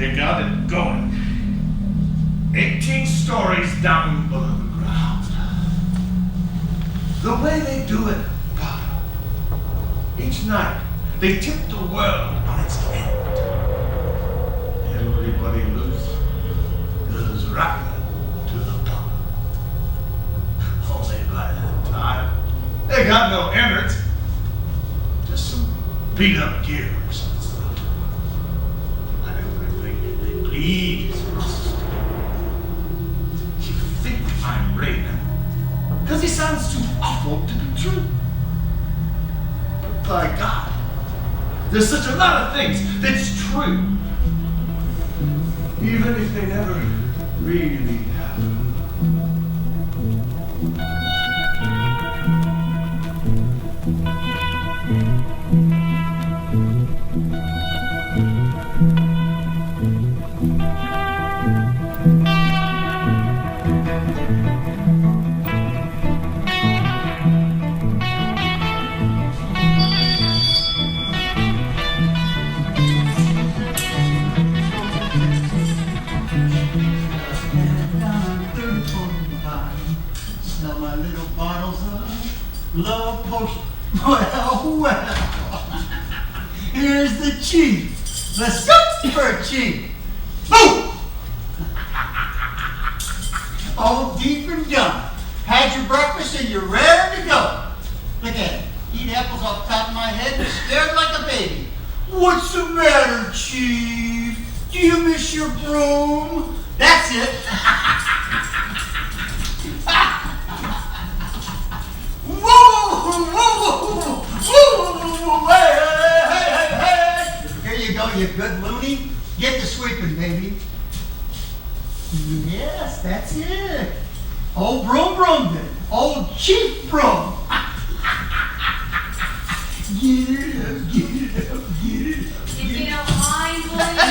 They got it going. 18 stories down below the ground. The way they do it, God. Each night, they tip the world on its head. Everybody loose goes right to the bottom. Only by that time, they got no innards. Just some beat up gear or something. And everything they bleed is rust. You think I'm raving, because he sounds too awful to be true. But by God, there's such a lot of things that's true. Even if they never really happen. Love potion. Well. Here's the chief. The super chief. Boom! All deep and done. Had your breakfast and you're ready to go. Look at it. Eat apples off the top of my head and scared like a baby. What's the matter, chief? Do you miss your broom? That's it. Hey. Here you go, you good loony. Get to sweeping, baby. Yes, that's it. Old broom then. Old Chief Broom. Get it up. If you don't mind, William,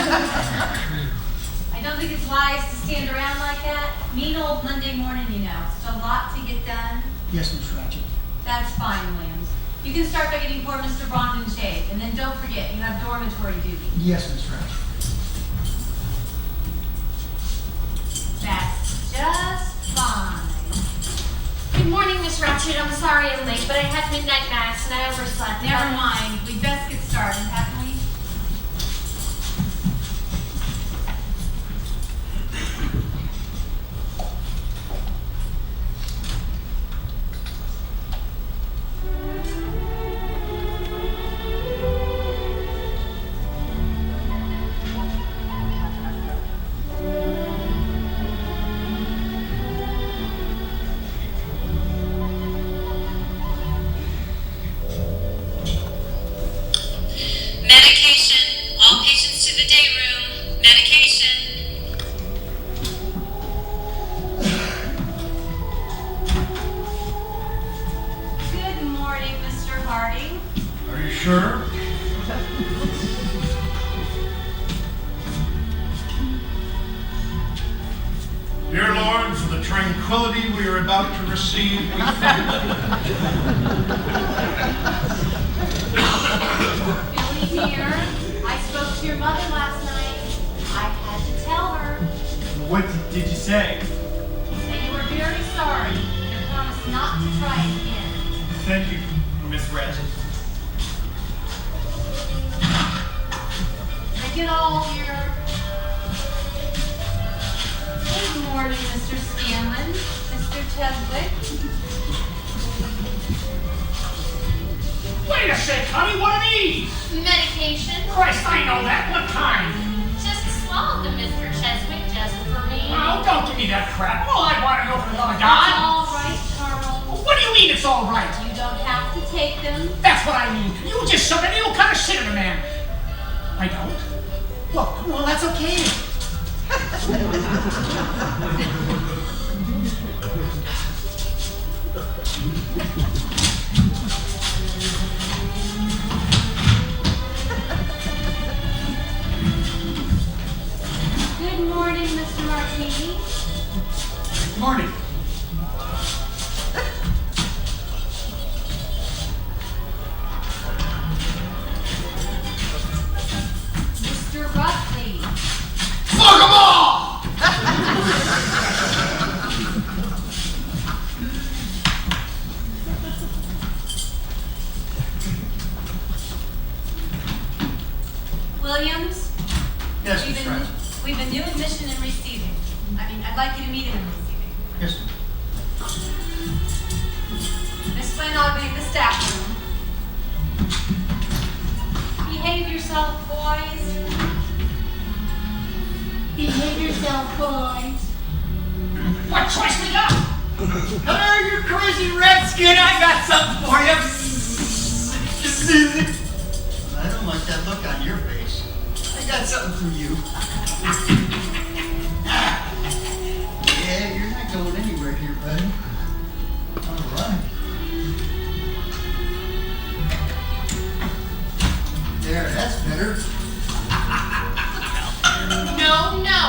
I don't think it's wise to stand around like that. Mean old Monday morning, you know. It's a lot to get done. Yes, Miss Ratchet. That's fine, Williams. You can start by getting poor Mr. Bond in shape, and then don't forget, you have dormitory duty. Yes, Miss Ratchet. That's just fine. Good morning, Miss Ratchet. I'm sorry I'm late, but I had midnight mass and I overslept. Never mind. We'd best get started, haven't we? Sure. Dear Lord, for the tranquility we are about to receive, we thank Billy dear, I spoke to your mother last night. I had to tell her. What did you say? That you were very sorry and promised not to try it again. Thank you, Miss Ratchet. Take it all here. Good morning, Mr. Scanlon, Mr. Cheswick. Wait a sec, honey, what are these? Medication. Christ, I know that. What kind? Just swallowed them, Mr. Cheswick, just for me. Oh, don't give me that crap. All I want to know for the love of It's God. all right, Carl. What do you mean it's all right? You don't have to take them. That's what I mean. You just suck an ill kind of shit in a man. I don't. Well, that's okay. Good morning, Mr. Martini. Morning. Mr. Rutley. We've a new admission and receiving. I'd like you to meet him in receiving. Yes, ma'am. Miss Flynn, I'll be in the staff room. Behave yourself, boys. Behave yourself, boys. What choice we got? Hello, you crazy redskin! I got something for you. I don't like that look on your face. I got something for you. Yeah, you're not going anywhere here, buddy. All right. There, that's better. No.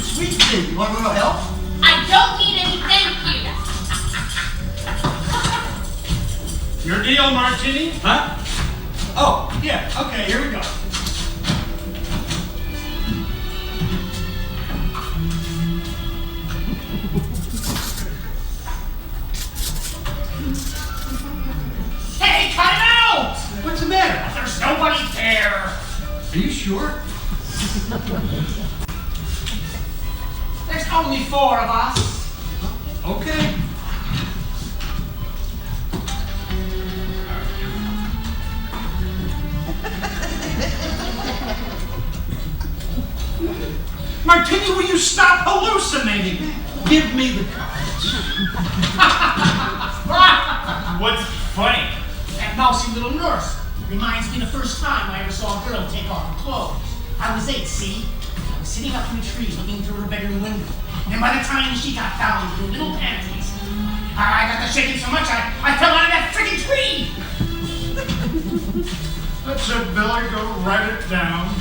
Sweet thing, you want a little help? I don't need any thank you. Your deal, Martini? Huh? Oh, yeah, okay, here we go. Hey, cut it out! What's the matter? There's nobody there. Are you sure? There's only 4 of us. Okay. Martini, will you stop hallucinating? Give me the cards. What's funny? That mousy little nurse reminds me the first time I ever saw a girl take off her clothes. I was 8, see? I was sitting up in a tree looking through her bedroom window. And by the time she got down to her little panties, I got to shaking so much I fell out of that freaking tree! Let's have Billy go write it down.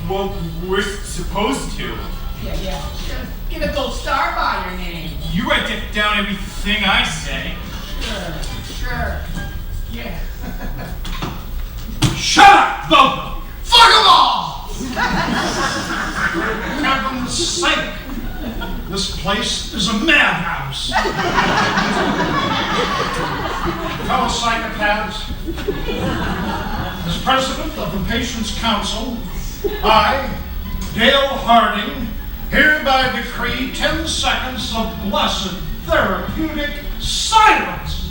Well, we're supposed to. Yeah. Get a gold star by your name. You write down everything I say. Sure. Yeah. Shut up, both of you! Fuck them all! Heaven's sake! This place is a madhouse! Fellow psychopaths, as president of the Patients' Council, I, Dale Harding, hereby decree 10 seconds of blessed therapeutic silence!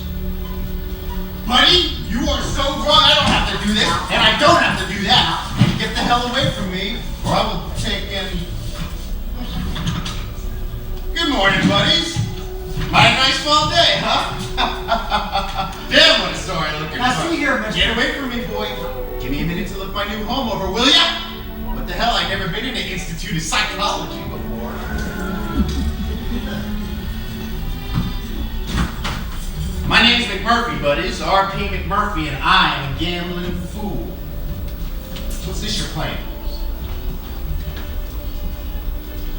Buddy, you are so wrong. I don't have to do this, and I don't have to do that. Get the hell away from me, or I will take in... Good morning, buddies. Mighty nice fall day, huh? Damn, what a story looking Now, for. see here, mister. Get away from me, boy. Give me a minute to look my new home over, will ya? What the hell, I've never been in an institute of psychology before. My name's McMurphy, buddies. R.P. McMurphy, and I am a gambling fool. What's this you're playing?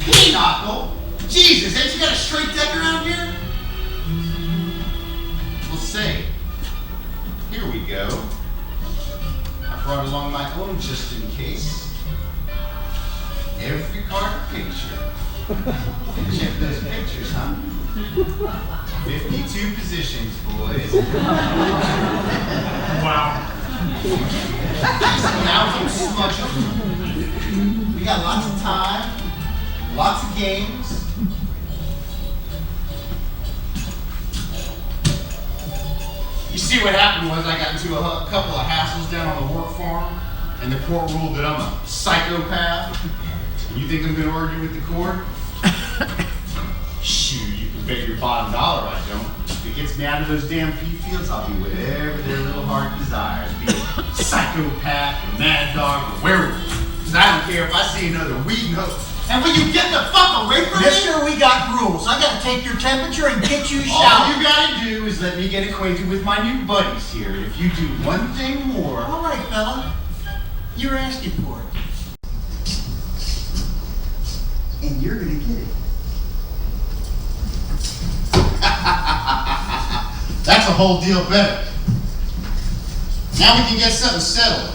Pinochle? Jesus, ain't you got a straight deck around here? Well, say, here we go. I brought along my own just in case. Every card a picture. Check those pictures, huh? 52 positions, boys. Wow. Now we smudge them. We got lots of time, lots of games. You see what happened was I got into a couple of hassles down on the work farm, and the court ruled that I'm a psychopath. You think I'm going to argue with the court? Shoot, you can bet your bottom dollar I don't. If it gets me out of those damn pea fields, I'll be whatever their little heart desires. Be a psychopath, a mad dog, or werewolf. Because I don't care if I see another weed nose. And will you get the fuck away from me? Mister, we got rules. I gotta take your temperature and get you All showered. you gotta do is let me get acquainted with my new buddies here. And if you do one thing more... All right, fella. You're asking for it. And you're gonna get it. That's a whole deal better. Now we can get something settled.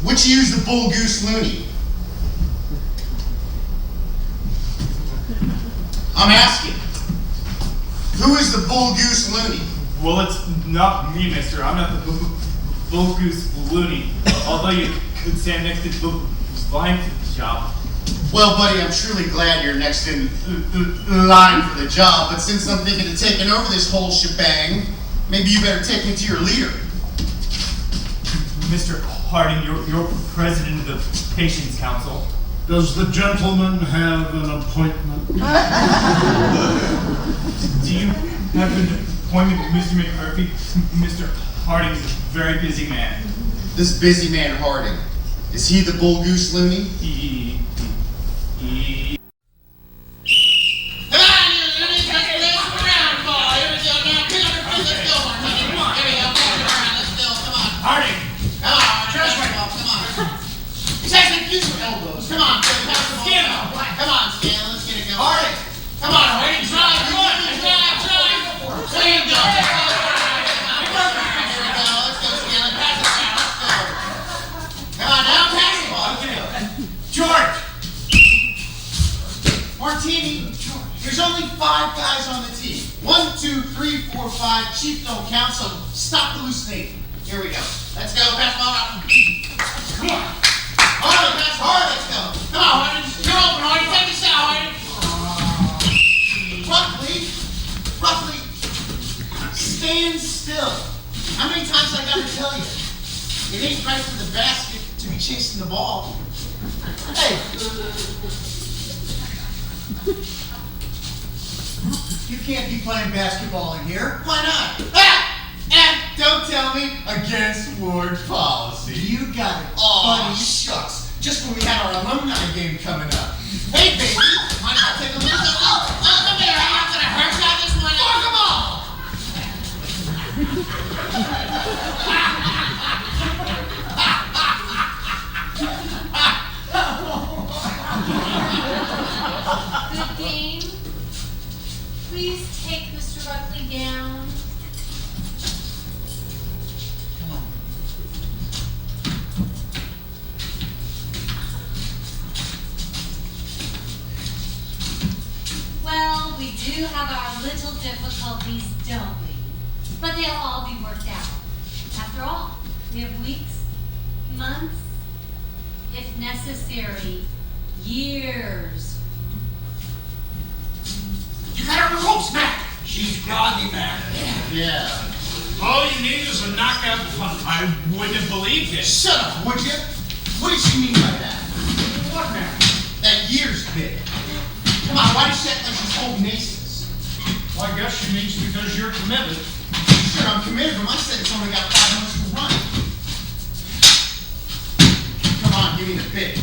Which use the bull goose loony? I'm asking. Who is the bull goose loony? Well, it's not me, mister. I'm not the bull goose loony. Although you could stand next to the line for the job. Well, buddy, I'm truly glad you're next in line for the job, but since I'm thinking of taking over this whole shebang, maybe you better take me to your leader. Mr. Harding, you're president of the Patients Council. Does the gentleman have an appointment? Do you have an appointment with Mr. McMurphy? Mr. Harding is a very busy man. This busy man Harding, is he the bull goose loony? There's only 5 guys on the team. 1, 2, 3, 4, 5. Chief don't count, so stop hallucinating. Here we go. Let's go. Pass ball out. Come on. Hardy, pass hard. Let's go. Come on, Hardy. You're open, Hardy. Take a shot, Hardy. Roughly. Stand still. How many times I gotta tell you? It ain't right for the basket to be chasing the ball. Hey. You can't be playing basketball in here. Why not? And don't tell me against ward policy. You got it. Buddy, shucks. Just when we had our alumni game coming up. Hey, baby. Why not take a look? Come here. I'm gonna hurt you. I just want to. Come on. Good game. Please take Mr. Buckley down. Come on. Well, we do have our little difficulties, don't we? But they'll all be worked out. After all, we have weeks, months, if necessary, years. You got her in the ropes, Mac. She's groggy, man. Yeah. All you need is a knockout punch. I wouldn't have believed it. Shut up, would you? What did she mean by that? What, Mac? That year's bit. Come on, why does she act like she's holding aces? Well, I guess she means because you're committed. Sure, I'm committed, but my set's only got 5 months to run. Come on, give me the bit.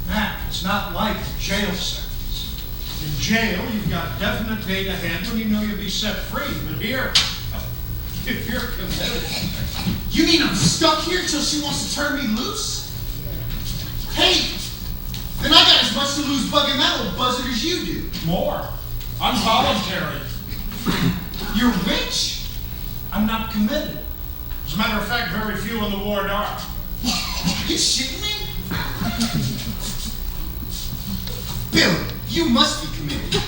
Matt, it's not like a jail sentence. In jail, you've got definite date ahead when you know you'll be set free. But here, if you're committed. You mean I'm stuck here till she wants to turn me loose? Hey, then I got as much to lose bugging that old buzzard as you do. More. I'm voluntary. You're rich? I'm not committed. As a matter of fact, very few in the ward are. You shitting me? Billy, you must be committed.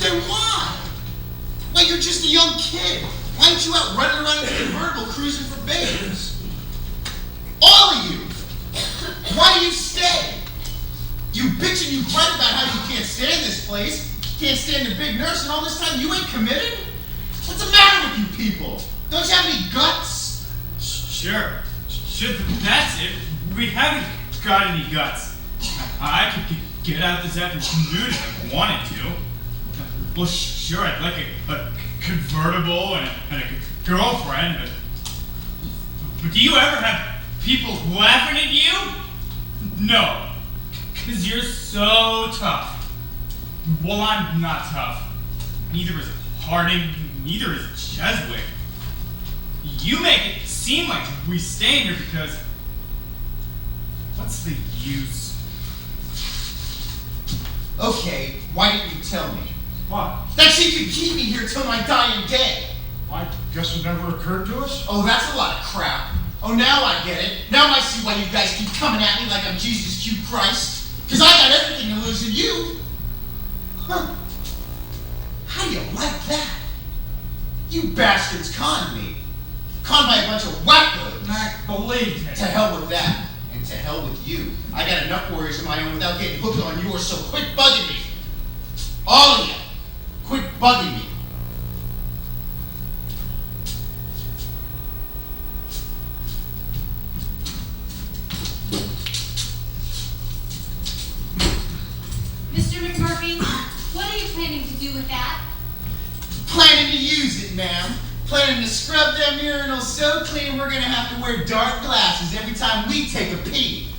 Then why? Why, you're just a young kid. Why aren't you out running around in a convertible cruising for babes? All of you. Why do you stay? You bitch and you gripe about how you can't stand this place, can't stand the big nurse, and all this time you ain't committed? What's the matter with you people? Don't you have any guts? Sure, that's it. We haven't got any guts. I could get out this afternoon if I wanted to. Well, sure, I'd like a convertible and a girlfriend, but do you ever have people laughing at you? No, because you're so tough. Well, I'm not tough. Neither is Harding, neither is Cheswick. You make it seem like we stay in here because what's the use? Okay, why didn't you tell me? What? That she could keep me here till my dying day. I guess it never occurred to us. Oh, that's a lot of crap. Oh, now I get it. Now I see why you guys keep coming at me like I'm Jesus Q Christ. Because I got everything to lose in you. Huh. How do you like that? You bastards conned me. Conned by a bunch of wackos. Mac, believe me. To hell with that, and to hell with you. I got enough worries of my own without getting hooked on yours, so quit bugging me. All of you, quit bugging me. Mr. McMurphy, what are you planning to do with that? Planning to use it, ma'am. Planning to scrub them urinals so clean we're gonna have to wear dark glasses every time we take a pee.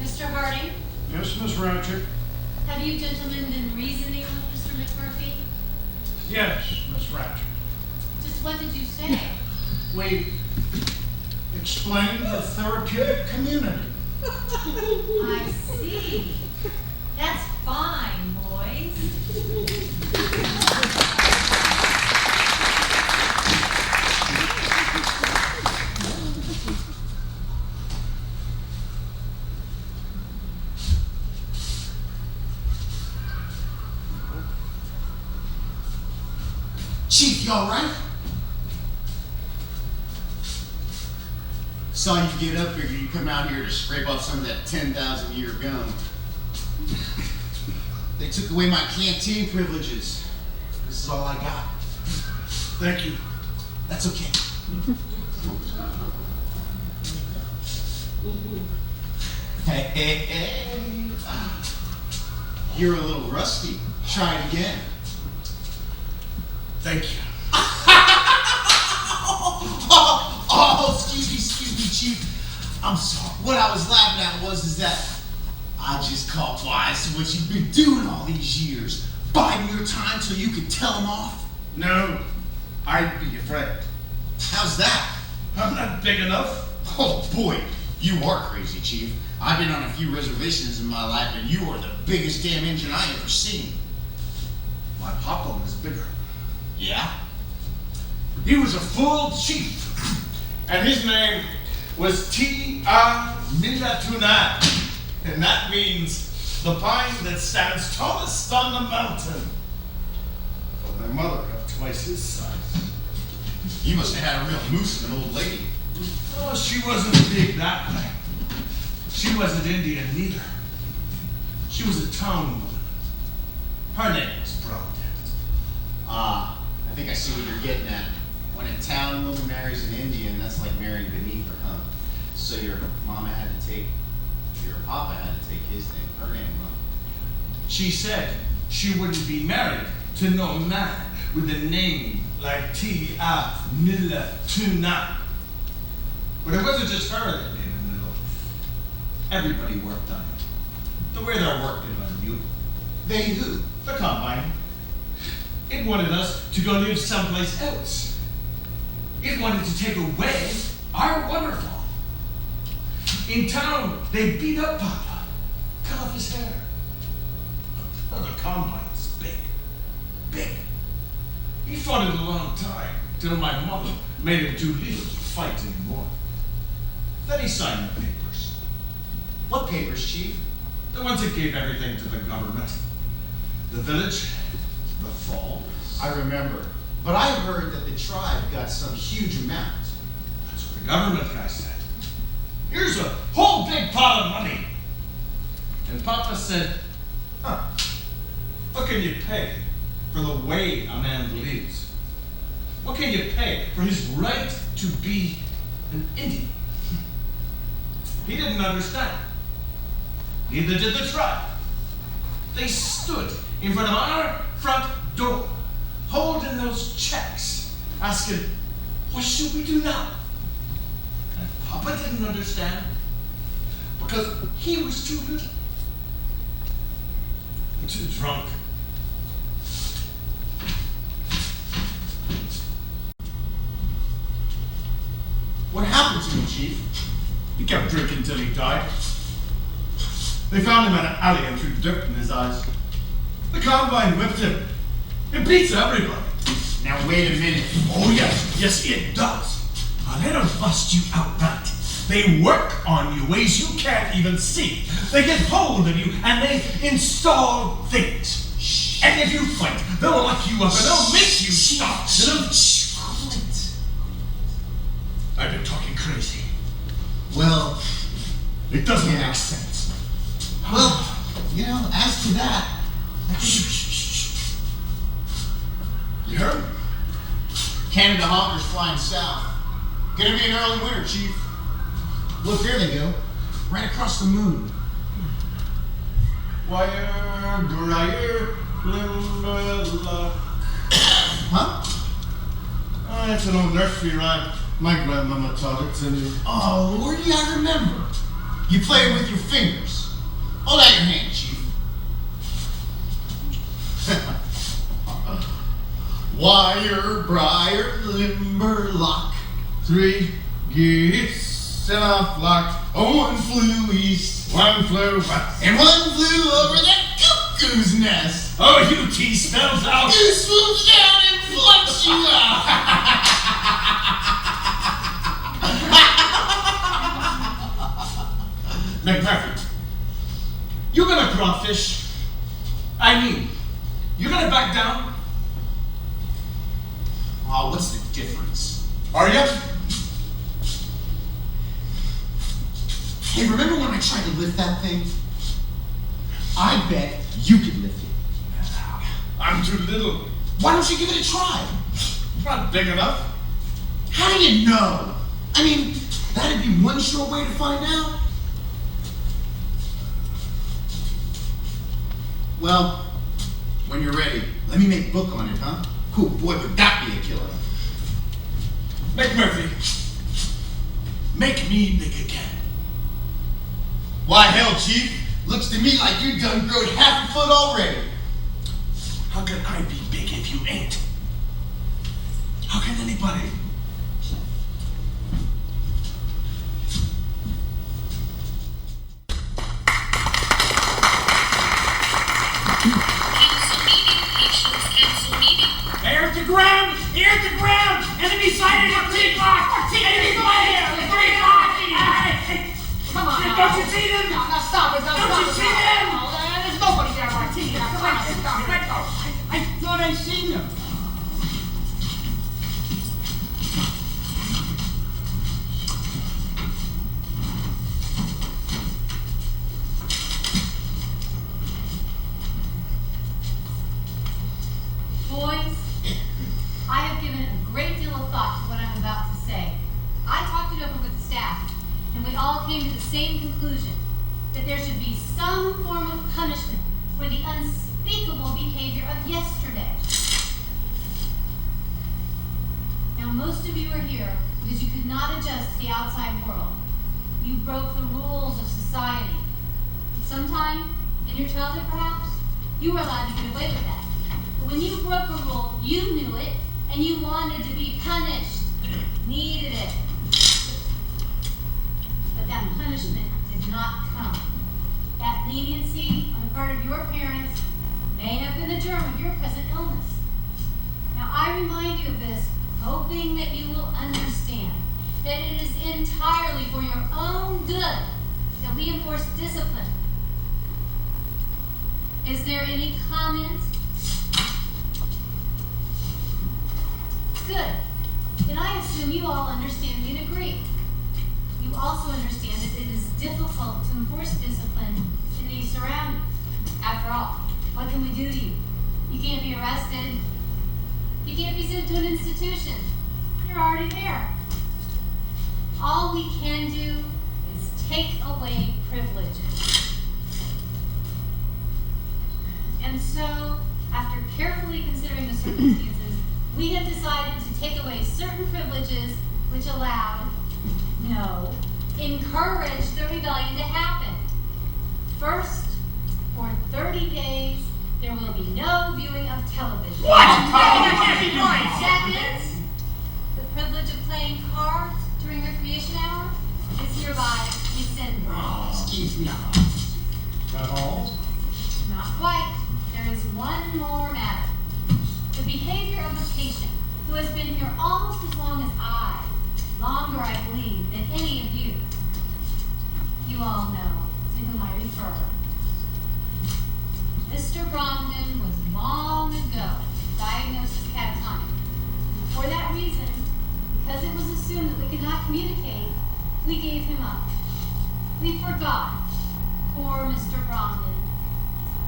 Mr. Harding, Yes, Miss Ratchet? have you gentlemen been reasoning with Mr. McMurphy? Yes, Miss Ratchet. Just what did you say? We explained the therapeutic community. I see. That's fine, boys. Chief, you alright? Saw you get up here, you come out here to scrape off some of that 10,000-year gum. They took away my canteen privileges. This is all I got. Thank you. That's okay. Hey. You're a little rusty. Try it again. Thank you. Oh, excuse me, Chief. I'm sorry. What I was laughing at is that I just caught wise to what you've been doing all these years. Biding your time so you could tell them off. No, I'd be afraid. How's that? I'm not big enough. Oh boy, you are crazy, Chief. I've been on a few reservations in my life, and you are the biggest damn engine I ever seen. My papa was bigger. Yeah? He was a full chief, and his name was T.R.Milatuna, and that means the pine that stands tallest on the mountain. But my mother got twice his size. You must have had a real moose of an old lady. Oh, she wasn't big that way. She wasn't Indian neither. She was a town woman. Her name was Broadhead. I think I see what you're getting at. When a town woman marries an Indian, that's like marrying beneath her, huh? So your papa had to take his name, her name, huh? She said she wouldn't be married to no man with a name like T.R.Milatuna. But it wasn't just her that made a little. Everybody worked on it. The way they're working on you. They who? The combine. It wanted us to go live someplace else. It wanted to take away our waterfall. In town, they beat up Papa, cut off his hair. Oh, the combine's big. Big. He fought it a long time, till my mother made him too little to fight anymore. Then he signed the papers. What papers, Chief? The ones that gave everything to the government. The village, the falls. I remember. But I heard that the tribe got some huge amount. That's what the government guy said. Here's a whole big pot of money. And Papa said, what can you pay for the way a man lives? What can you pay for his right to be an Indian? He didn't understand. Neither did the tribe. They stood in front of our front door, holding those checks, asking, what should we do now? And Papa didn't understand because he was too little and too drunk. What happened to him, Chief? He kept drinking till he died. They found him in an alley and threw dirt in his eyes. The combine whipped him. It beats everybody. Now wait a minute. Oh yes, it does. Let them bust you outright. They work on you ways you can't even see. They get hold of you and they install things. Shh. And if you fight, they'll lock you up and they'll make you stop. Shh. I've been talking crazy. Well, It doesn't Yeah. make sense. well, you know, as to that, I think You heard? Canada Hawker's flying south. Gonna be an early winter, Chief. Look, there they go. Right across the moon. Wire, dryer, limber, Huh? That's an old nursery rhyme. My grandmama taught it to me. Oh, Lordy, I remember. You play it with your fingers. Hold out your hand, Chief. Wire, briar, limberlock. 3 geese in a flock. One flew east, One flew west. and one flew over that cuckoo's nest. Oh, UT spells out. Goose swoops down and plucks you out. McMurphy, you're gonna crawfish. I mean, you're gonna back down? Oh, what's the difference? Are you? Hey, remember when I tried to lift that thing? I bet you could lift it. I'm too little. Why don't you give it a try? Not big enough. How do you know? I mean, that'd be one sure way to find out. Well, when you're ready, let me make book on it, huh? Cool, boy, would that be a killer. McMurphy, make me big again. Why, hell, Chief, looks to me like you done growed half a foot already. How can I be big if you ain't? How can anybody? Air to ground! Air to ground! Enemy sighted at 3 o'clock! Enemy fire! 3 o'clock! Come on! Don't you see them? Now stop it. Don't you see them? There's nobody there, Martini. Now, come on, stop it. Let go! I thought I'd seen them. Boys, I have given a great deal of thought to what I'm about to say. I talked it over with the staff, and we all came to the same conclusion, that there should be some form of punishment for the unspeakable behavior of yesterday. Now, most of you are here because you could not adjust to the outside world. You broke the rules of society. Sometime, in your childhood perhaps, you were allowed to get away with that. But when you broke a rule, you knew it, and you wanted to be punished. Needed it. But that punishment did not come. That leniency on the part of your parents may have been the germ of your present illness. Now, I remind you of this, hoping that you will understand that it is entirely for your own good that we enforce discipline. Is there any comment? Good. Then I assume you all understand and agree. You also understand that it is difficult to enforce discipline in these surroundings. After all, what can we do to you? You can't be arrested. You can't be sent to an institution. You're already there. All we can do is take away privileges. And so, after carefully considering the circumstances, we have decided to take away certain privileges which allowed, no, encouraged the rebellion to happen. First, for 30 days, there will be no viewing of television. What? No, that can't be right! Second, the privilege of playing cards during recreation hour is hereby rescinded. Excuse me. That all? Not quite. There is one more matter. The behavior of the patient who has been here almost as long as I, longer I believe than any of you. You all know to whom I refer. Mr. Bromden was long ago diagnosed as catatonic. For that reason, because it was assumed that we could not communicate We gave him up. We forgot. Poor Mr. Brondon.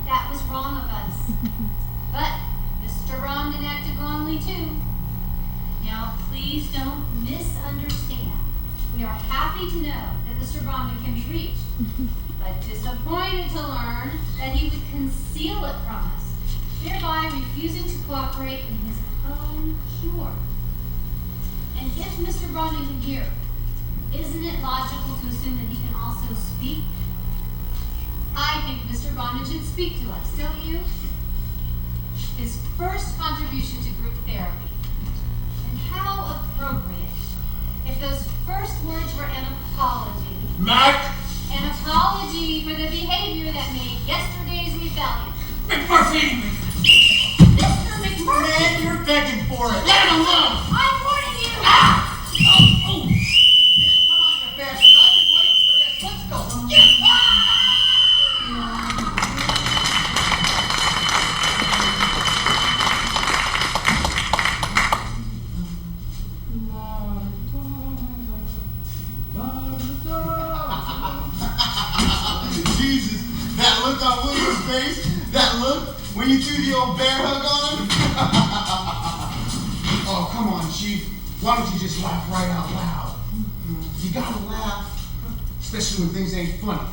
That was wrong of us. But Mr. Brondon acted wrongly too. Now, please don't misunderstand. We are happy to know that Mr. Brondon can be reached, but disappointed to learn that he would conceal it from us, thereby refusing to cooperate in his own cure. And if Mr. Brondon can hear, isn't it logical to assume that he can also speak? I think Mr. Brondon should speak to us, don't you? His first contribution to group therapy. And how appropriate if those first words were an apology. Mac! An apology for the behavior that made yesterday's rebellion. McMurphy! Mr. McMurphy! Man, you're begging for it. Let him alone! I'm warning you! Ah! Oh! Man, come on, you bastard. I've been waiting for this. Let's go. Jesus, that look on William's face, that look when you threw the old bear hug on him. Oh, come on, Chief. Why don't you just laugh right out loud? You gotta laugh, especially when things ain't funny.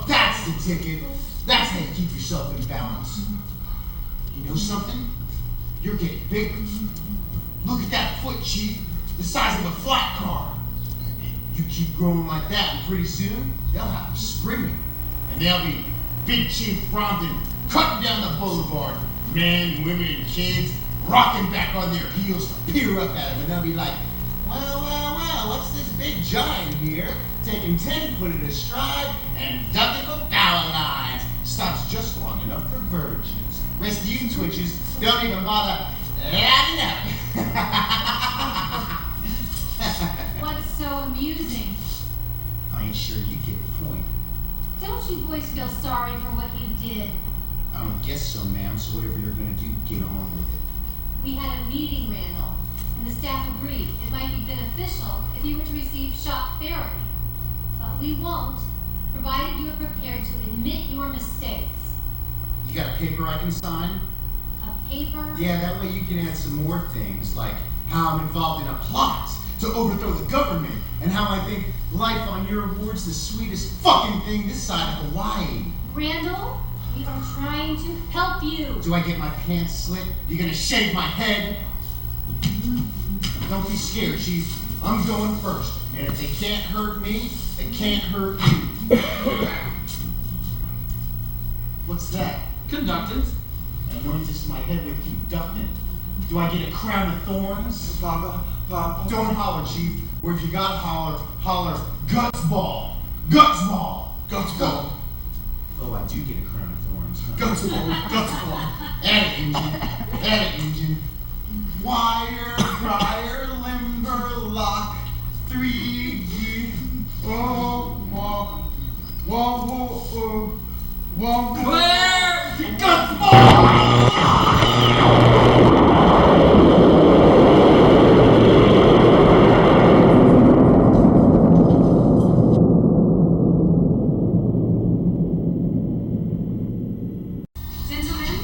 That's the ticket. That's how you keep yourself in balance. You know something? You're getting bigger. Look at that foot, Chief. The size of a flat car. You keep growing like that, and pretty soon, they'll have you sprinting. And there'll be Big Chief Brondon cutting down the boulevard. Men, women, and kids rocking back on their heels to peer up at him. And they'll be like, well, what's this big giant here? Taking 10 foot at a stride and ducking for power lines. Stops just long enough for virgins. Rasputin twitches don't even bother lapping up. What's so amusing? I ain't sure you get the point. Don't you boys feel sorry for what you did? I don't guess so, ma'am. So whatever you're gonna do, get on with it. We had a meeting, Randall, and the staff agreed it might be beneficial if you were to receive shock therapy. But we won't, provided you are prepared to admit your mistakes. You got a paper I can sign? A paper? Yeah, that way you can add some more things, like how I'm involved in a plot to overthrow the government, and how I think life on your award's the sweetest fucking thing this side of Hawaii. Randall, we are trying to help you. Do I get my pants slit? You gonna shave my head? Don't be scared, Chief. I'm going first. And if they can't hurt me, they can't hurt you. What's that? Conductant. Anoint my head with conductant. Do I get a crown of thorns? Papa. Don't holler, Chief. Or if you gotta holler guts ball. Guts ball. Guts ball. Oh, I do get a crown of thorns. Huh? Guts ball. Guts ball. Add it, engine. Wire, briar, limber, lock, 3G. Claire! Guts ball! Gentlemen,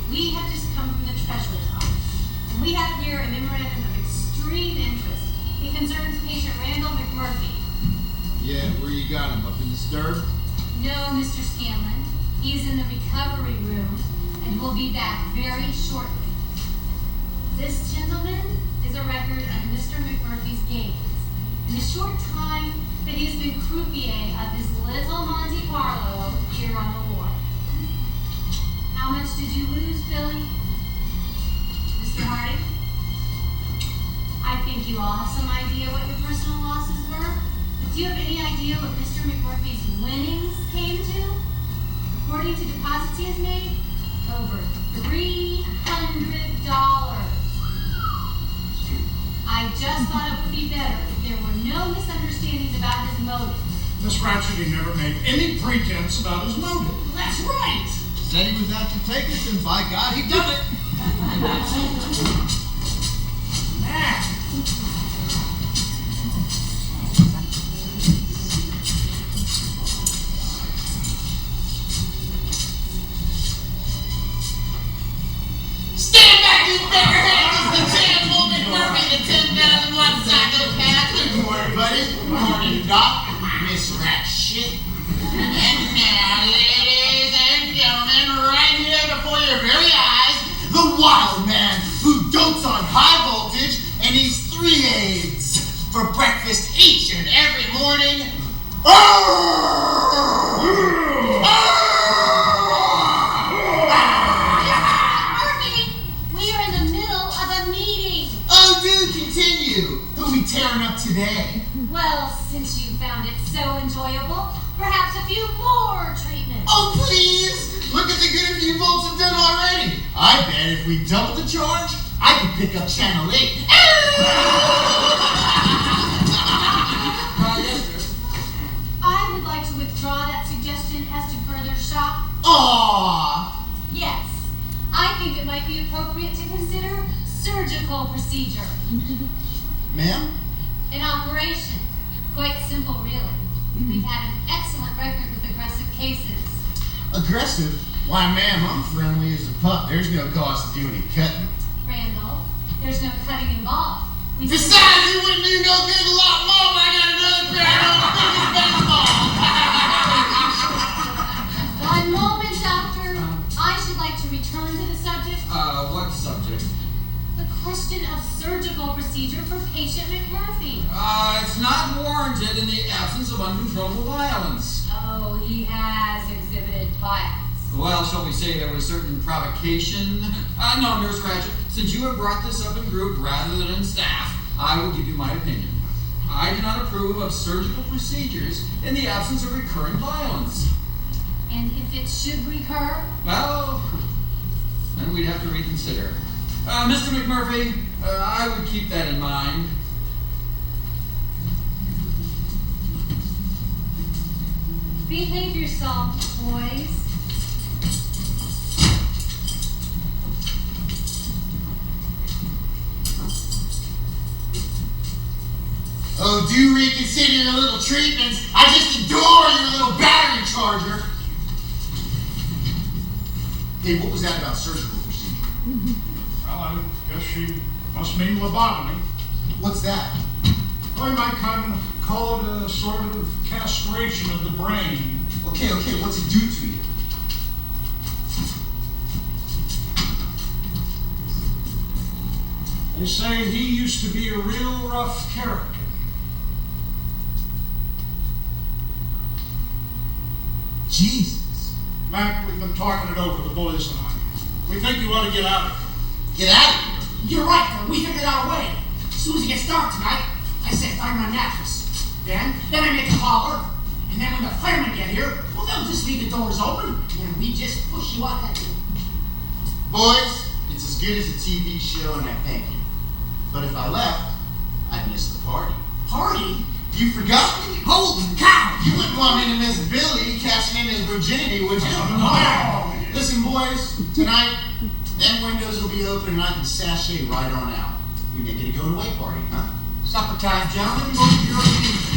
we have just come from the Treasurer's office, and we have here a memorandum of extreme interest. It concerns patient Randall McMurphy. Yeah, where you got him? Up in the stir? No, Mr. Scanlon. He is in the recovery room and will be back very shortly. This gentleman is a record of Mr. McMurphy's gains. In the short time that he has been croupier of his little Monte Carlo here on the wharf. How much did you lose, Billy? Mr. Harding? I think you all have some idea what your personal losses were. But do you have any idea what Mr. McMurphy's winnings came to? According to deposits he has made, over $300. I just thought it would be better if there were no misunderstandings about his motive. Miss Ratchet never made any pretense about his motive. That's right! said he was out to take us, and by God, he done it. Stand back, you beggarhead! It's the Chancellor McMurphy, the 10,001 psychopath. Good morning, buddy. Good morning, Doc. Miss Rat Shit. And now, ladies and gentlemen, right here before your very eyes, The wild man who dotes on high voltage and eats 3 eggs for breakfast each and every morning. Murphy, we are in the middle of a meeting. Oh, do continue. Who we tearing up today? Well, since you found it so enjoyable, perhaps a few more treatments. Oh, please! Look at the good a few volts have done already. I bet if we doubled the charge, I could pick up channel 8. Yes, sir. I would like to withdraw that suggestion as to further shock. Aww. Yes, I think it might be appropriate to consider surgical procedure. Ma'am? An operation. Quite simple, really. We've had an excellent record with aggressive cases. Aggressive? Why, ma'am, I'm friendly as a pup. There's no cost to do any cutting. Randall, there's no cutting involved. We besides, you wouldn't do no good a lot more if I got another pair of those biggest baseball. One moment, Doctor. I should like to return to the subject. What subject? The question of surgical procedure for patient McMurphy. It's not warranted in the absence of uncontrollable violence. Oh, he has exhibited violence. Well, shall we say there was certain provocation? No, Nurse Ratchet, since you have brought this up in group rather than in staff, I will give you my opinion. I do not approve of surgical procedures in the absence of recurrent violence. And if it should recur? Well, then we'd have to reconsider. Mr. McMurphy, I would keep that in mind. Behave yourself, boys. Oh, do reconsider your little treatments. I just adore your little battery charger. Hey, what was that about surgical procedure? Well, I guess she must mean lobotomy. What's that? Well, you might kind of call it a sort of castration of the brain. Okay, what's it do to you? They say he used to be a real rough character. Jesus. Mac, we've been talking it over, the boys and I. We think you ought to get out of here. Get out of here. You're right, Phil. We figured out a way. As soon as it gets dark tonight, I say find my mattress. Then I make a holler. And then when the firemen get here, well, they'll just leave the doors open. And we just push you out that door. Boys, it's as good as a TV show, and I thank you. But if I left, I'd miss the party. Party? You forgot? Holy cow! You wouldn't want me to miss Billy cashing in his virginity, would you? No. Listen, boys, tonight, them windows will be open and I can sashay right on out. We make it a going-away party, huh? Supper time, gentlemen. Go to your seats.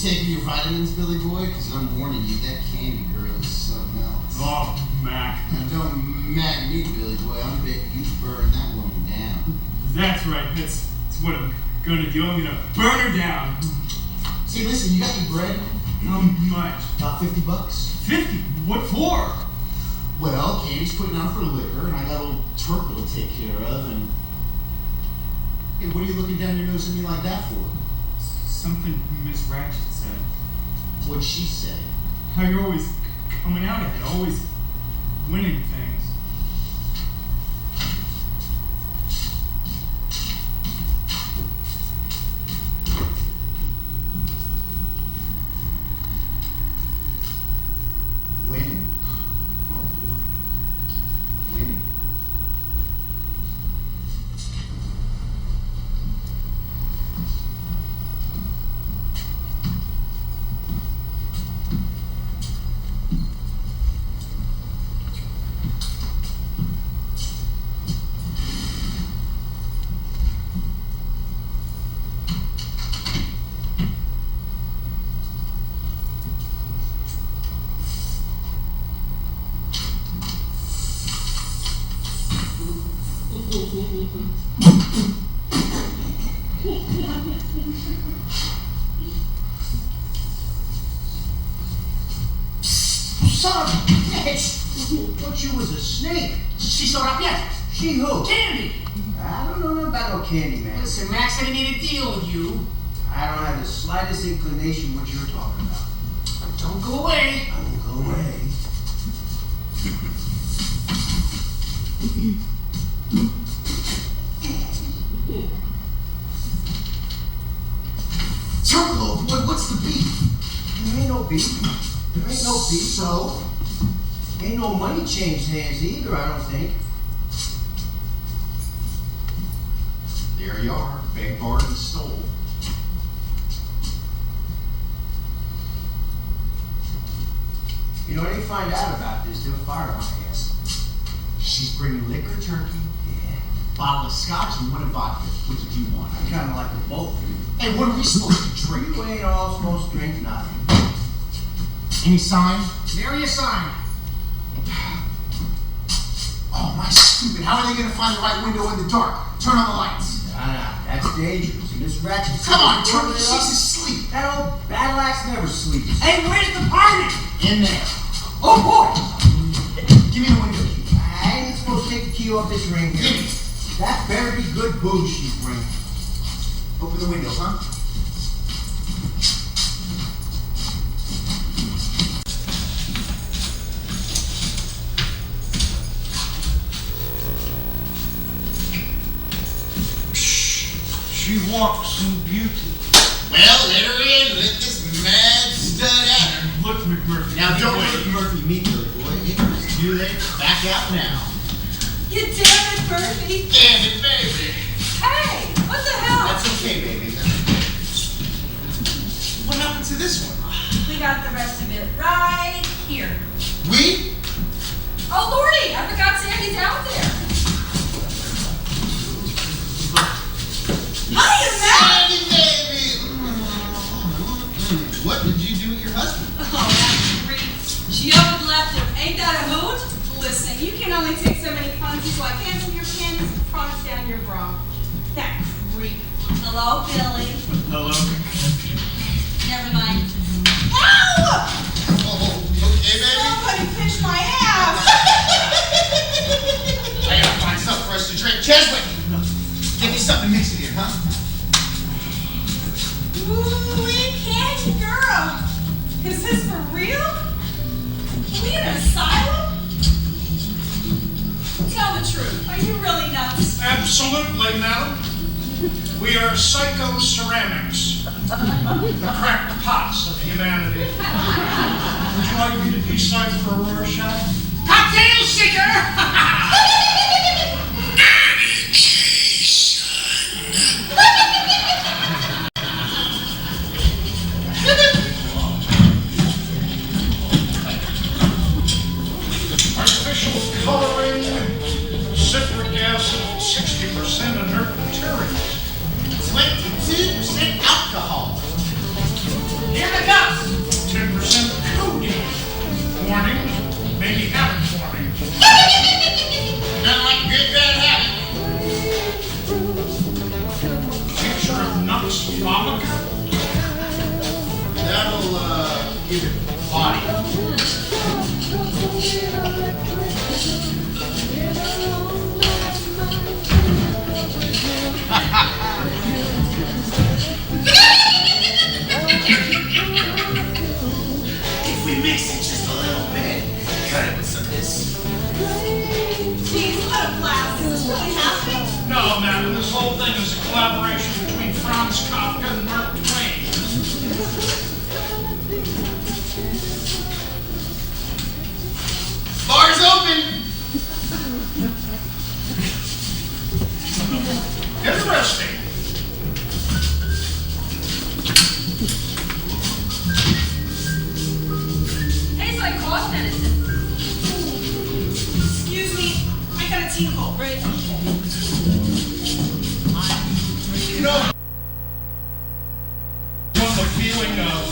Taking your vitamins, Billy boy, because I'm warning you, that candy girl is something else. Oh, Mac. Now don't mag me, Billy boy. I'm gonna bet you burn that woman down. That's right. That's what I'm gonna do. I'm gonna burn her down. See, listen, you got your bread? How much? About $50. 50? What for? Well, Candy's putting on for liquor, and I got old Turtle to take care of, and... Hey, what are you looking down your nose at me like that for? Something Miss Ratchet said. What'd she say? How you're always coming out ahead, always winning things. Son of a bitch! Thought you was a snake. She showed up yet? She who? Candy! I don't know nothing about no candy, man. Listen, Max, I need a deal with you. I don't have the slightest inclination what you're talking about. Don't go away. I will go away. Turbo, boy, what's the beef? There ain't no beef. There ain't no beef. So? Ain't no money changed hands either, I don't think. There you are, begged, borrowed, and stole. You know, when they find out about this, they'll fire my ass. She's bringing liquor, turkey, bottle of scotch, and one of vodka. What did you want? I kind of like them both. Hey, what are we supposed to drink? You ain't all supposed to drink nothing. Any sign? Nary a sign. Oh, my stupid. How are they going to find the right window in the dark? Turn on the lights. Nah, that's dangerous. And this ratchet... Come on, turkey, she's asleep. That old battle axe never sleeps. Hey, where's the party? In there. Oh, boy! Give me the window key. I ain't supposed to take the key off this ring here. That better be good booze she's bringing. Open the window, huh? She walks in beauty. Well, let her in. Let this mad stud at her. Look, McMurphy. Now, don't wait. let Murphy meet her, boy. It is too late. Back out now. You damn it, Murphy! Damn it, baby. Hey, what the hell? That's okay, baby. What happened to this one? We got the rest of it right here. We? Oh, Lordy, I forgot Sandy's out there. Hiya, Matt! Sandy, baby. What did you do with your husband? Oh, that's great. She up and left him. Ain't that a hoot? Listen, you can only take so many funsies, so I canceled your panties and products down your bra. That creep. Hello, Billy. Hello. Never mind. Ow! Oh, you okay, baby? Somebody pinched my ass! I gotta find something for us to drink. Cheswick! Give me something to mix it here, huh? Ooh, candy girl. Is this for real? We in an asylum? Tell the truth. Are you really nuts? Absolutely, madam. We are psycho-ceramics. The cracked pots of humanity. Would you like me to decipher for a Rorschach? Cocktail shaker! Artificial coloring, citric acid, 60% inert material. 22% alcohol. Here it comes! 10% codeine. Warning, maybe habit forming. Not like good bad habit. Tincture of nuts vomica. That'll, give it body. If we mix it just a little bit, cut it with some of this. Jeez, what a blast. Is this really happening? No, madam, this whole thing is a collaboration between Franz Kafka and Mark Twain. Bar's open! Interesting. Tastes like cough medicine. Excuse me, I got a tea cold. Right. You know, what the feeling of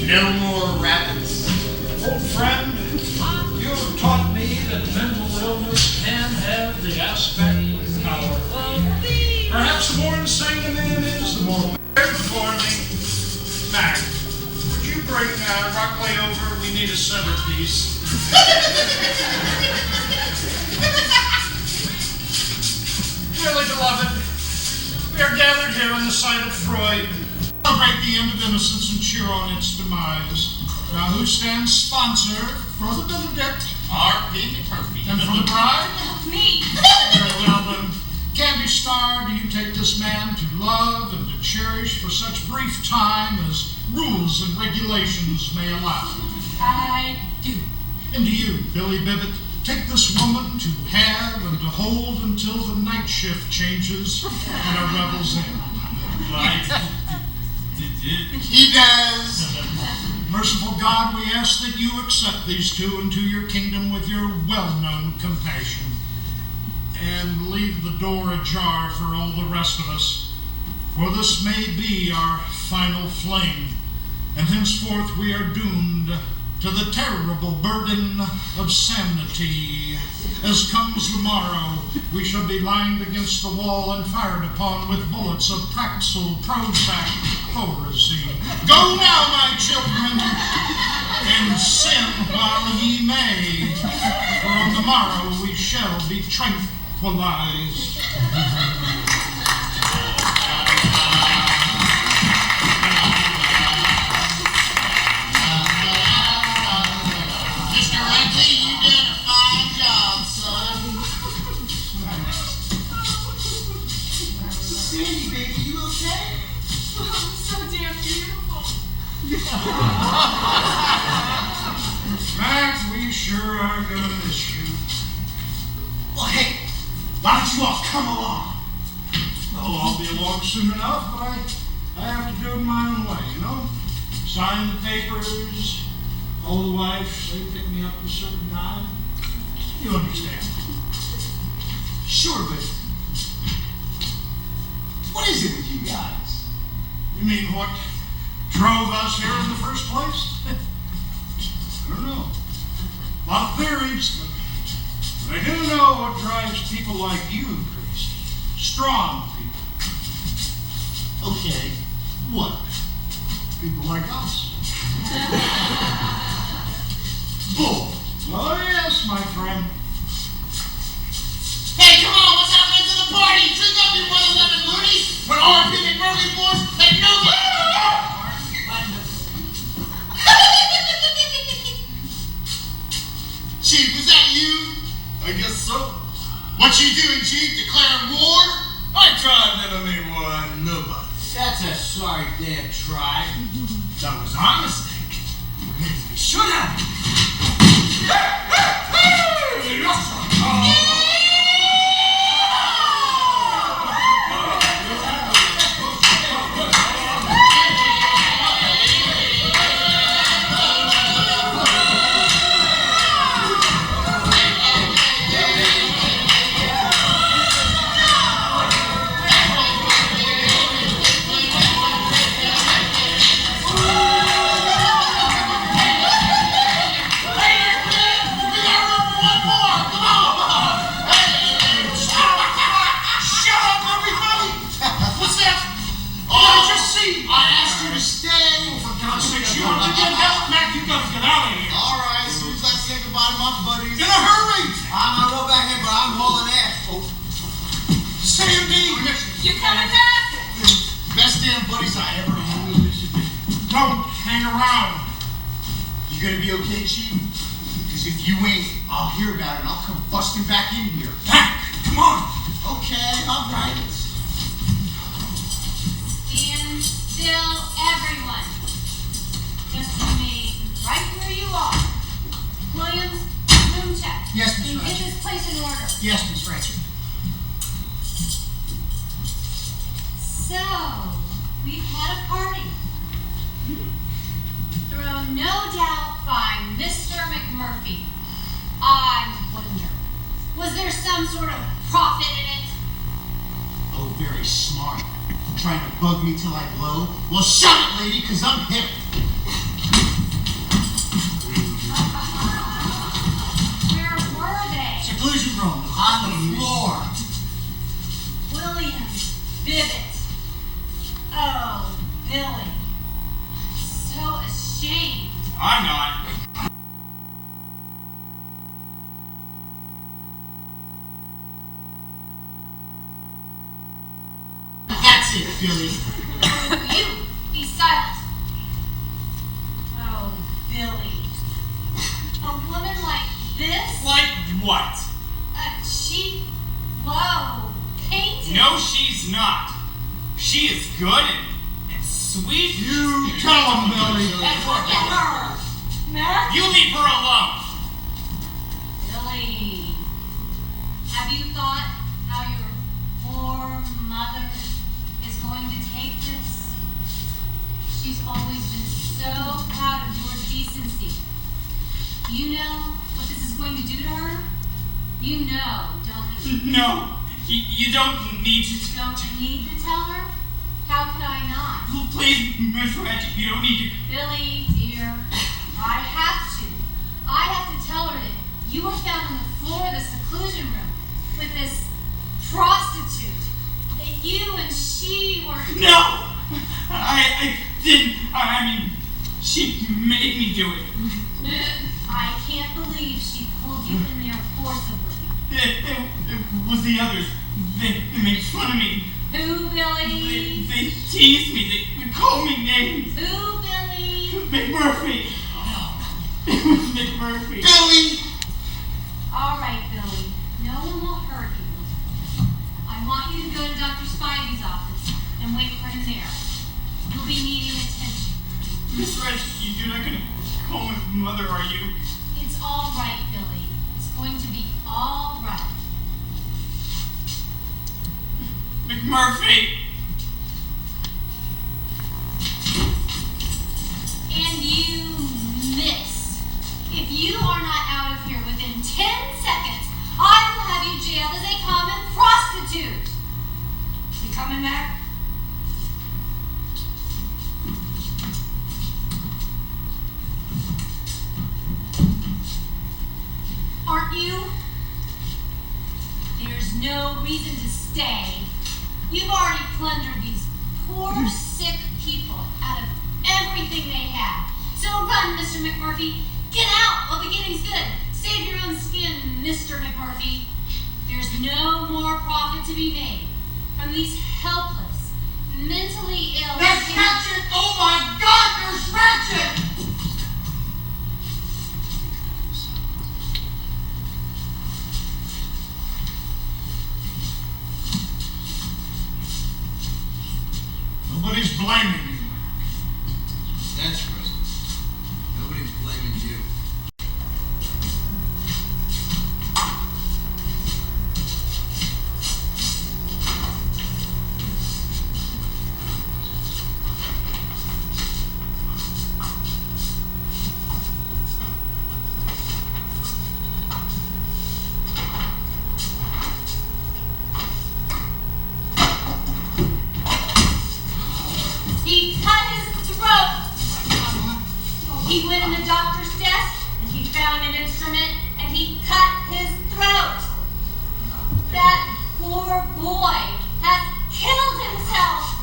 No more rapids. old friend, you have taught me that mental illness can have the aspect of power. Perhaps the more insane a man is, Well, before me, Mac, would you bring Rockley over? We need a centerpiece. Dearly beloved, we are gathered here in the sight of Freud. Celebrate the end of innocence and cheer on its demise. Now, who stands sponsor for the Benedict? R.P. McMurphy. And for the bride? Me. Very well then. Candy Star, do you take this man to love and to cherish for such brief time as rules and regulations may allow? I do. And do you, Billy Bibbit, take this woman to have and to hold until the night shift changes and our rebels in? Right. He does. Merciful God, we ask that you accept these two into your kingdom with your well-known compassion, and leave the door ajar for all the rest of us. For this may be our final flame, and henceforth we are doomed to the terrible burden of sanity. As comes the morrow, we shall be lined against the wall and fired upon with bullets of Praxil, Prozac, Thorazine. Go now, my children, and sin while ye may, for on the morrow we shall be tranquilized. Mr. Rackley, you done a fine job, son. Sandy, baby, you okay? Oh, so damn beautiful. Mac, we sure are gonna miss you. Well, hey, why don't you all come along? Oh, I'll be along soon enough, but I have to do it my own way, you know? Sign the papers, hold the wife, they pick me up at a certain time. You understand. Sure, but what is it with you guys? You mean what drove us here in the first place? I don't know. A lot of theories, but I do know what drives people like you crazy. Strong people. Okay, what? People like us. Bull. Oh, yes, my friend. Hey, come on, what's happening to the party? Drink up, you 111 loonies. When R.P. McMurphy boys, they know me. Chief, was that you? I guess so. What you doing, Chief? Declaring war? My tribe never made war on nobody. That's a sorry damn tribe. That was our mistake. Maybe we should have. You coming back? Best damn buddies I ever had. Don't hang around. You gonna be okay, Chief? Because if you ain't, I'll hear about it and I'll come busting back in here. Back! Come on! Okay, all right. Stand still, everyone. Just remain right where you are. Williams, room check. Yes, Miss And get Ratchet. this place in order. Yes, Miss Ratchet. So, we've had a party. Thrown no doubt by Mr. McMurphy. I wonder, was there some sort of profit in it? Oh, very smart. Trying to bug me till I blow? Well, shut it, lady, because I'm hip. Where were they? Seclusion room, on the floor. Williams, Bibbit. Oh, Billy. You, be silent. Oh, Billy. A woman like this? Like what? A cheap, low, painted. No, she's not. She is good and sweet. You tell him, Billy. Look at her. Matt? You leave her alone. Billy. Have you thought how your poor mother is going to take this? She's always been so proud of your decency. Do you know what this is going to do to her? You know, don't you? No, you don't need to. Don't need to tell her? How could I not? Please, Miss Ratchet, you don't need to. Billy, dear, I have to. I have to tell her that you were found on the floor of the seclusion room with this prostitute. That you and she were... No! I didn't. I mean, she made me do it. I can't believe she pulled you in there forcibly. It was the others. They made fun of me. Who, Billy? They teased me. They called me names. Who, Billy? McMurphy. It was McMurphy. Billy! All right, Billy. No one will hurt you. I want you to go to Dr. Spivey's office and wait for him there. You'll be needing attention. Miss Ratchet, you're not going to call my mother, are you? It's all right, Billy. It's going to be all right. McMurphy! And you miss. If you are not out of here within 10 seconds, I will have you jailed as a common prostitute. You coming back? Aren't you? There's no reason to stay. You've already plundered these poor, sick people out of everything they had. So run, Mr. McMurphy. Get out while the getting's good. Save your own skin, Mr. McMurphy. There's no more profit to be made from these helpless, mentally ill... There's Ratchet! Oh my God, there's Ratchet! Nobody's blaming you. That's right. Nobody's blaming you. He cut his throat. He went in the doctor's desk and he found an instrument and he cut his throat. That poor boy has killed himself.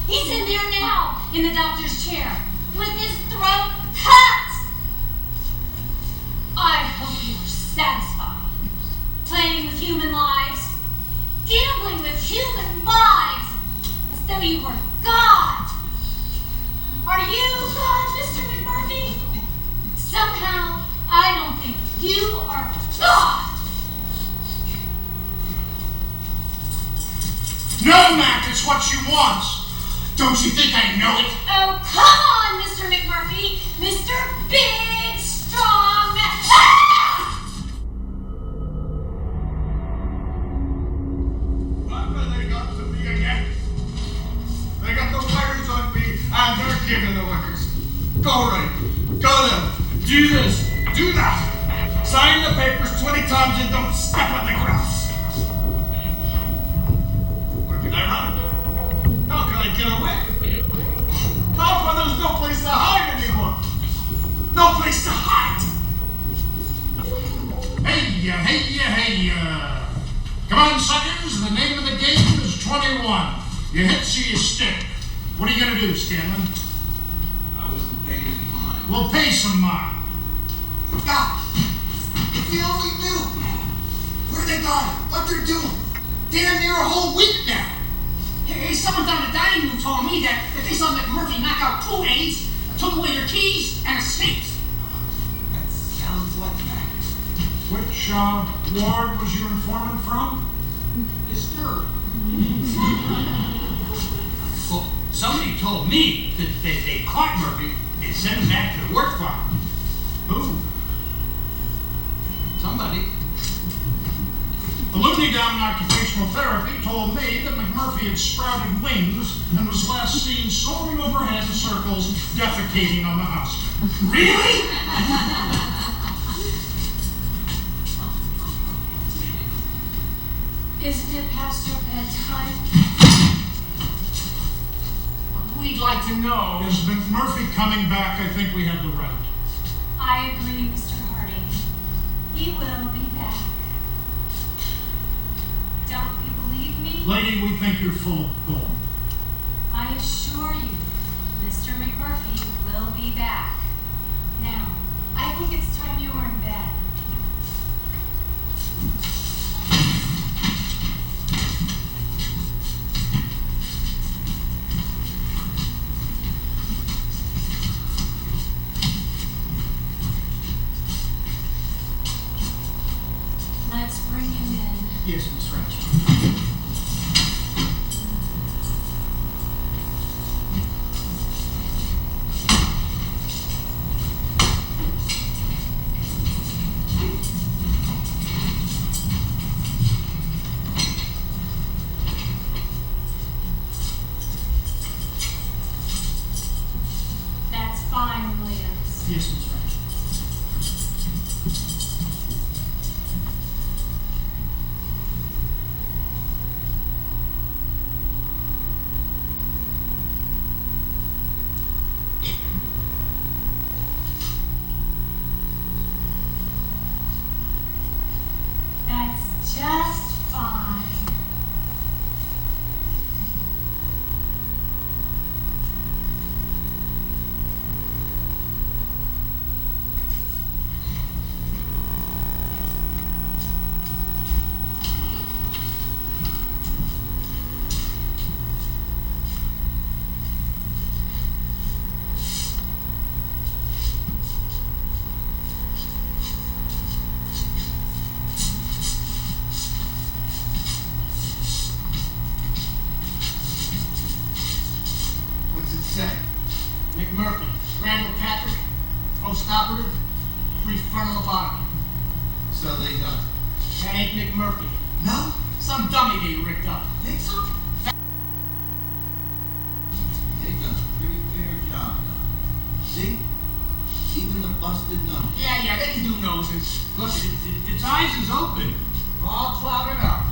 He's in there now in the doctor's chair with his throat cut. I hope you were satisfied. Playing with human lives, gambling with human lives, as though you were God. Are you God, Mr. McMurphy? Somehow, I don't think you are God. No, Mac, it's what she wants. Don't you think I know it? Oh, come on, Mr. McMurphy. Mr. Big, Strong... Ah! What have they got to me again? They got the wires on me, and they're giving the wires. Go right, go them, do this, do that. Sign the papers 20 times and don't step on the grass. Where can I run? How can I get away? How come there's no place to hide anymore? No place to hide. Hey-ya. Come on, suckers, the name of the game is 21. You hit, so you stick. What are you gonna do, Scanlon? I wasn't paying any mind. We'll pay some mind. God, if you only knew where they got it, what they're doing. Damn near a whole week now. Hey, someone down the dining room told me that they saw McMurphy knock out 2 aides, took away their keys, and escaped. That sounds like that. Which ward was your informant from? Disturbed. Well, somebody told me that they caught Murphy and sent him back to the work farm. Who? Somebody. Alumni down in occupational therapy told me that McMurphy had sprouted wings and was last seen soaring overhead in circles, defecating on the hospital. Really? Isn't it past your bedtime? We'd like to know. Is McMurphy coming back? I think we have the right. I agree, Mr. Harding. He will be back. Don't you believe me? Lady, we think you're full of bull. I assure you, Mr. McMurphy will be back. Now, I think it's time you were in bed. Let's bring him in. Yes, Miss Ratchet. That's fine, Williams. Yes, Miss Ratchet. That's just fine. What's it say? McMurphy, Randall Patrick, post-operative, brief frontal lobotomy. So they done. That ain't McMurphy. No? Some dummy they rigged up. Think so? They've done a pretty fair job, though. See? Even the busted nose. Yeah, they can do noses. Look, its eyes is open. All clouded up.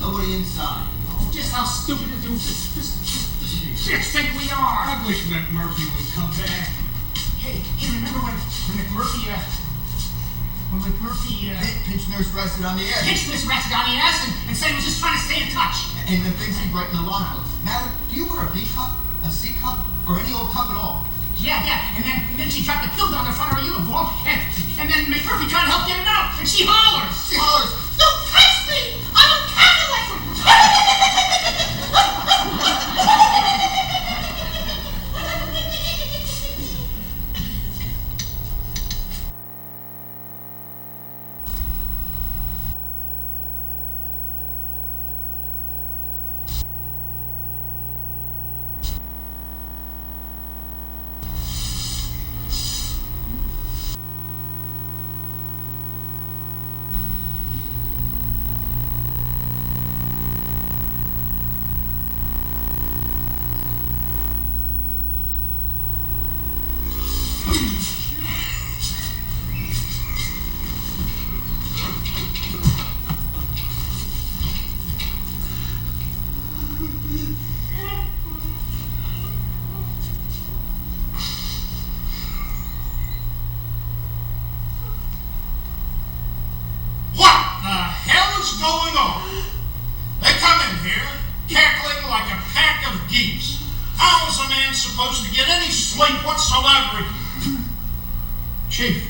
Nobody inside. Oh, just how stupid the dudes bitch think we are. I wish McMurphy would come back. Hey, remember when McMurphy, Pinch nurse rested on the air. pitched this ratchet on the ass and said he was just trying to stay in touch? And the things he write in the lawn book. Madam, do you wear a B cup, a C cup, or any old cup at all? Yeah, and then she dropped the pill down the front of her uniform, and then McMurphy tried to help get it out, and she hollers. Don't touch me! I'm a Catholic! Going on? They come in here, cackling like a pack of geese. How is a man supposed to get any sleep whatsoever? Chief,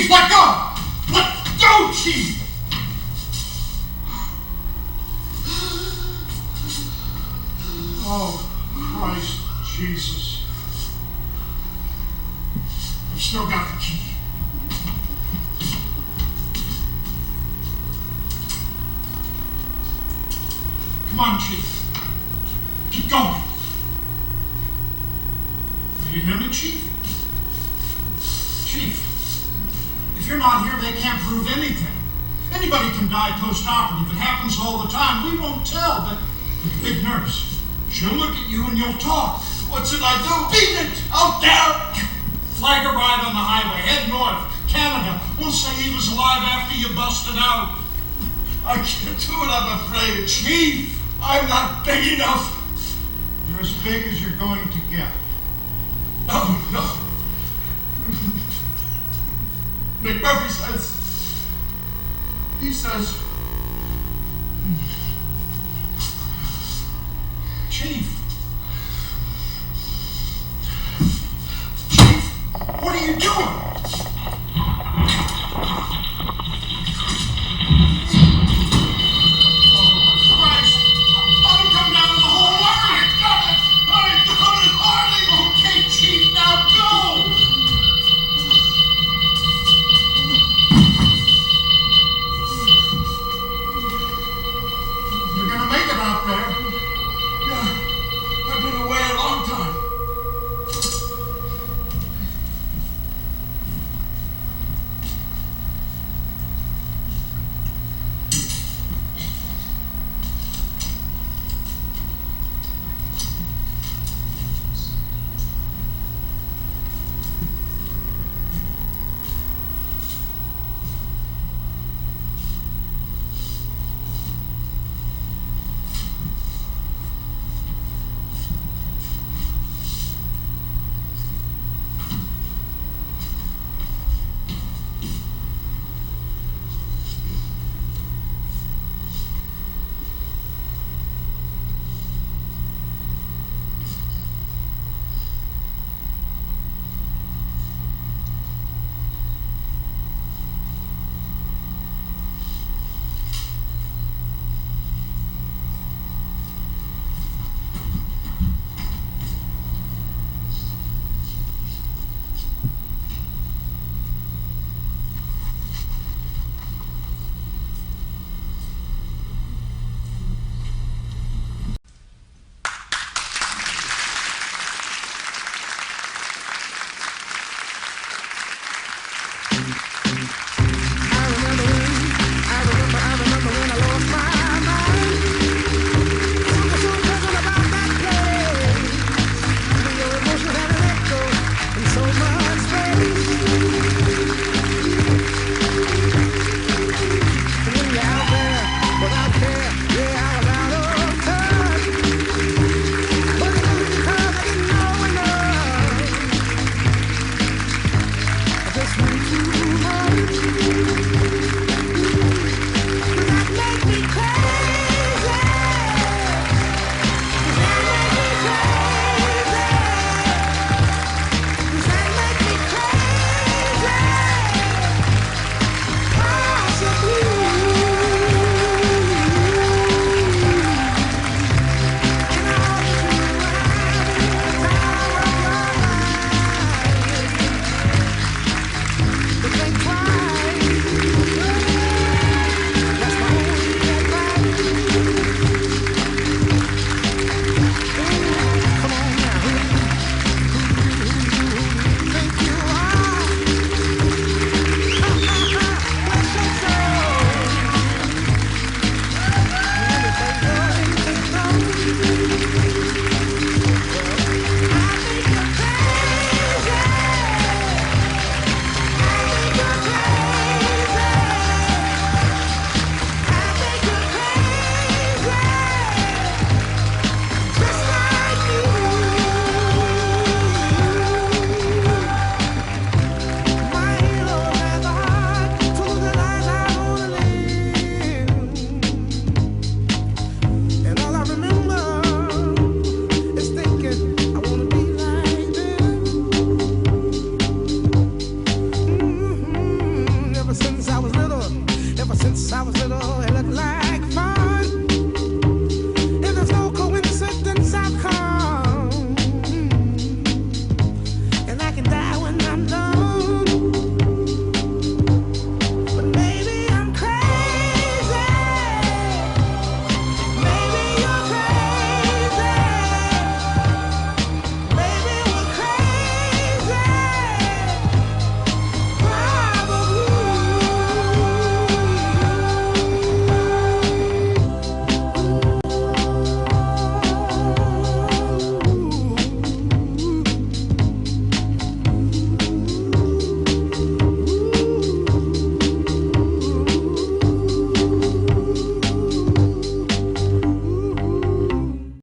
let go! Let go, Chief! Oh, Christ Jesus. I've still got the key. Come on, Chief. Keep going. Do you hear me, Chief? Chief, if you're not here, they can't prove anything. Anybody can die post-operative. It happens all the time. We won't tell, but the big nurse, she'll look at you and you'll talk. What should I do? Beat it! Out there! Flag a ride on the highway. Head north. Canada. We'll say he was alive after you busted out. I can't do it, I'm afraid. Chief, I'm not big enough. You're as big as you're going to get. Oh, no. McMurphy says, he says, Chief, what are you doing?